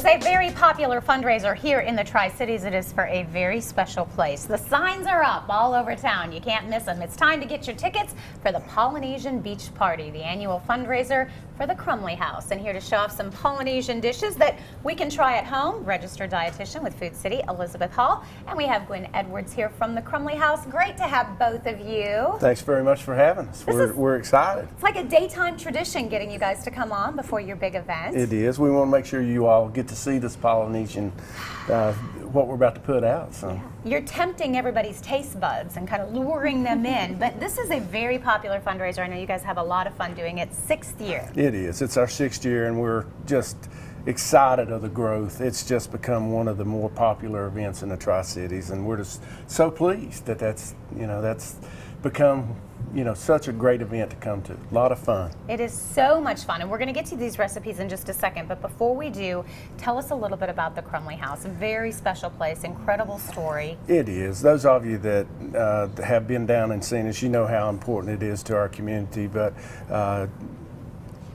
a very popular fundraiser here in the Tri-Cities. It is for a very special place. The signs are up all over town. You can't miss them. It's time to get your tickets for the Polynesian Beach Party, the annual fundraiser for the Crumley House. And here to show off some Polynesian dishes that we can try at home, registered dietitian with Food City, Elizabeth Hall. And we have Guynn Edwards here from the Crumley House. Great to have both of you. Thanks very much for having us. We're excited. It's like a daytime tradition getting you guys to come on before your big event. It is. We want to make sure you all get to see this Polynesian, what we're about to put out. So. Yeah. You're tempting everybody's taste buds and kind of luring them in, but this is a very popular fundraiser. I know you guys have a lot of fun doing it. 6th year. It is. It's our 6th year, and we're just excited of the growth. It's just become one of the more popular events in the Tri-Cities, and we're just so pleased that that's become such a great event to come to. A lot of fun. It is so much fun, and we're going to get to these recipes in just a second, but before we do, tell us a little bit about the Crumley House. A very special place, incredible story. It is. Those of you that have been down and seen us, you know how important it is to our community, but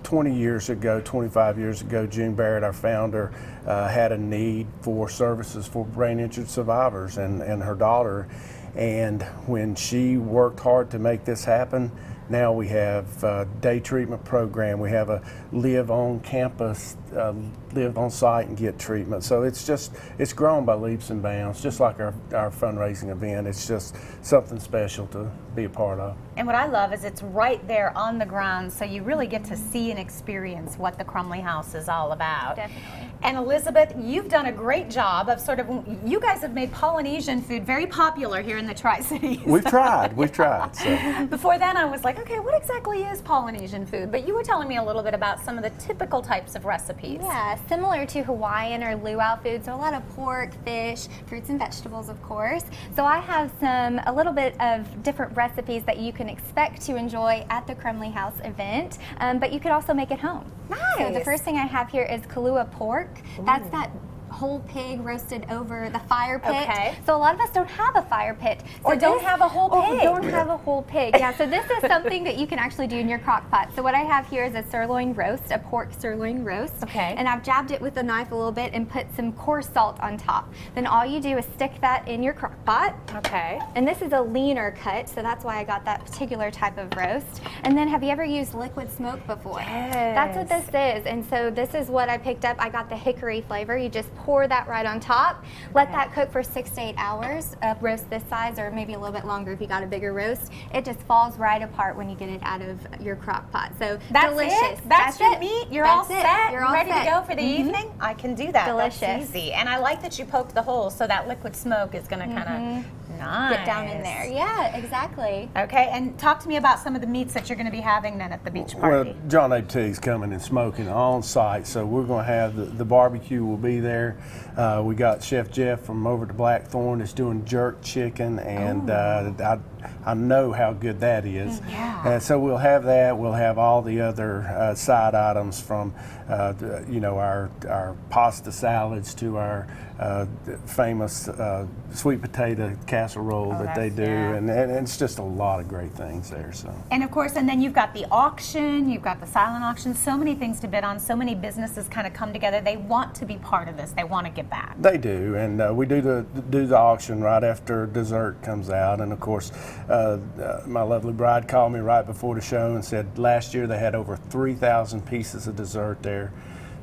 20 years ago, 25 years ago, June Barrett, our founder, had a need for services for brain injured survivors and her daughter. And when she worked hard to make this happen, now we have a day treatment program. We have a live on campus, live on site and get treatment. So it's grown by leaps and bounds, just like our fundraising event. It's just something special to be a part of. And what I love is it's right there on the ground, so you really get to see and experience what the Crumley House is all about. Definitely. And Elizabeth, you've done a great job of you guys have made Polynesian food very popular here in the Tri-Cities. We've tried. So. Before then I was like, okay, what exactly is Polynesian food? But you were telling me a little bit about some of the typical types of recipes. Yeah, similar to Hawaiian or luau food, so a lot of pork, fish, fruits and vegetables, of course. So I have a little bit of different recipes that you can expect to enjoy at the Crumley House event, but you could also make it home. Nice. So the first thing I have here is Kalua Pork. Ooh. That's that whole pig roasted over the fire pit. Okay. So a lot of us don't have a fire pit. Or don't have a whole pig. Or don't have a whole pig. Yeah, so this is something that you can actually do in your crock pot. So what I have here is a sirloin roast, a pork sirloin roast. Okay. And I've jabbed it with a knife a little bit and put some coarse salt on top. Then all you do is stick that in your crock pot. Okay. And this is a leaner cut, so that's why I got that particular type of roast. And then have you ever used liquid smoke before? Yes. That's what this is. And so this is what I picked up. I got the hickory flavor. You just pour that right on top. Let that cook for 6 to 8 hours. A roast this size, or maybe a little bit longer if you got a bigger roast. It just falls right apart when you get it out of your crock pot. So that's delicious. It? That's your it. meat? You're that's all set? You're all ready set. to go for the evening? I can do that. Delicious. That's easy. And I like that you poked the hole so that liquid smoke is going to kind of get down in there. Yeah, exactly. Okay, and talk to me about some of the meats that you're going to be having then at the beach party. Well, John A.T.'s coming and smoking on site, so we're going to have the barbecue will be there. We got Chef Jeff from over to Blackthorn that's doing jerk chicken, and I know how good that is. Yeah. So we'll have that. We'll have all the other side items from our pasta salads to our famous sweet potato casserole that they do, and it's just a lot of great things there. So. And of course, and then you've got the auction, you've got the silent auction, so many things to bid on, so many businesses kind of come together. They want to be part of this. They want to give back. They do, and we do the auction right after dessert comes out. And of course, my lovely bride called me right before the show and said last year they had over 3,000 pieces of dessert there.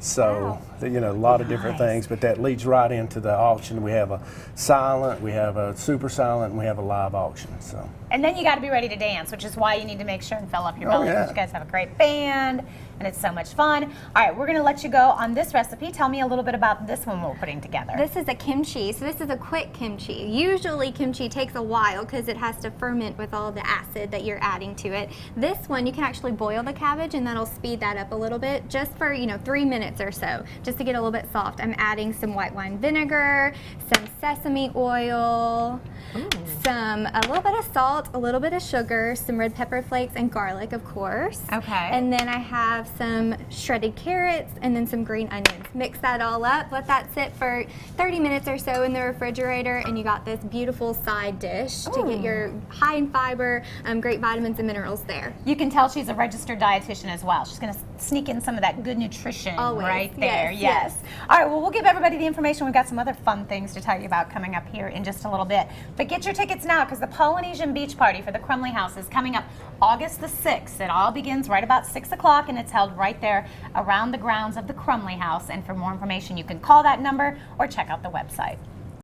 So, a lot of different things, but that leads right into the auction. We have a silent, we have a super silent, and we have a live auction. So. And then you got to be ready to dance, which is why you need to make sure and fill up your belly. Yeah. You guys have a great band, and it's so much fun. All right, we're going to let you go on this recipe. Tell me a little bit about this one we're putting together. This is a kimchi. So this is a quick kimchi. Usually kimchi takes a while because it has to ferment with all the acid that you're adding to it. This one, you can actually boil the cabbage, and that'll speed that up a little bit just for 3 minutes or so, just to get a little bit soft. I'm adding some white wine vinegar, some sesame oil, a little bit of salt, a little bit of sugar, some red pepper flakes, and garlic, of course. Okay. And then I have some shredded carrots and then some green onions. Mix that all up, let that sit for 30 minutes or so in the refrigerator, and you got this beautiful side dish to get your high in fiber, great vitamins and minerals there. You can tell she's a registered dietitian as well. She's going to sneak in some of that good nutrition Always. right there. Yes. All right, well, we'll give everybody the information. We've got some other fun things to tell you about coming up here in just a little bit. But get your tickets now, because the Polynesian Beach Party for the Crumley House is coming up August the 6th. It all begins right about 6 o'clock, and it's held right there around the grounds of the Crumley House. And for more information, you can call that number or check out the website.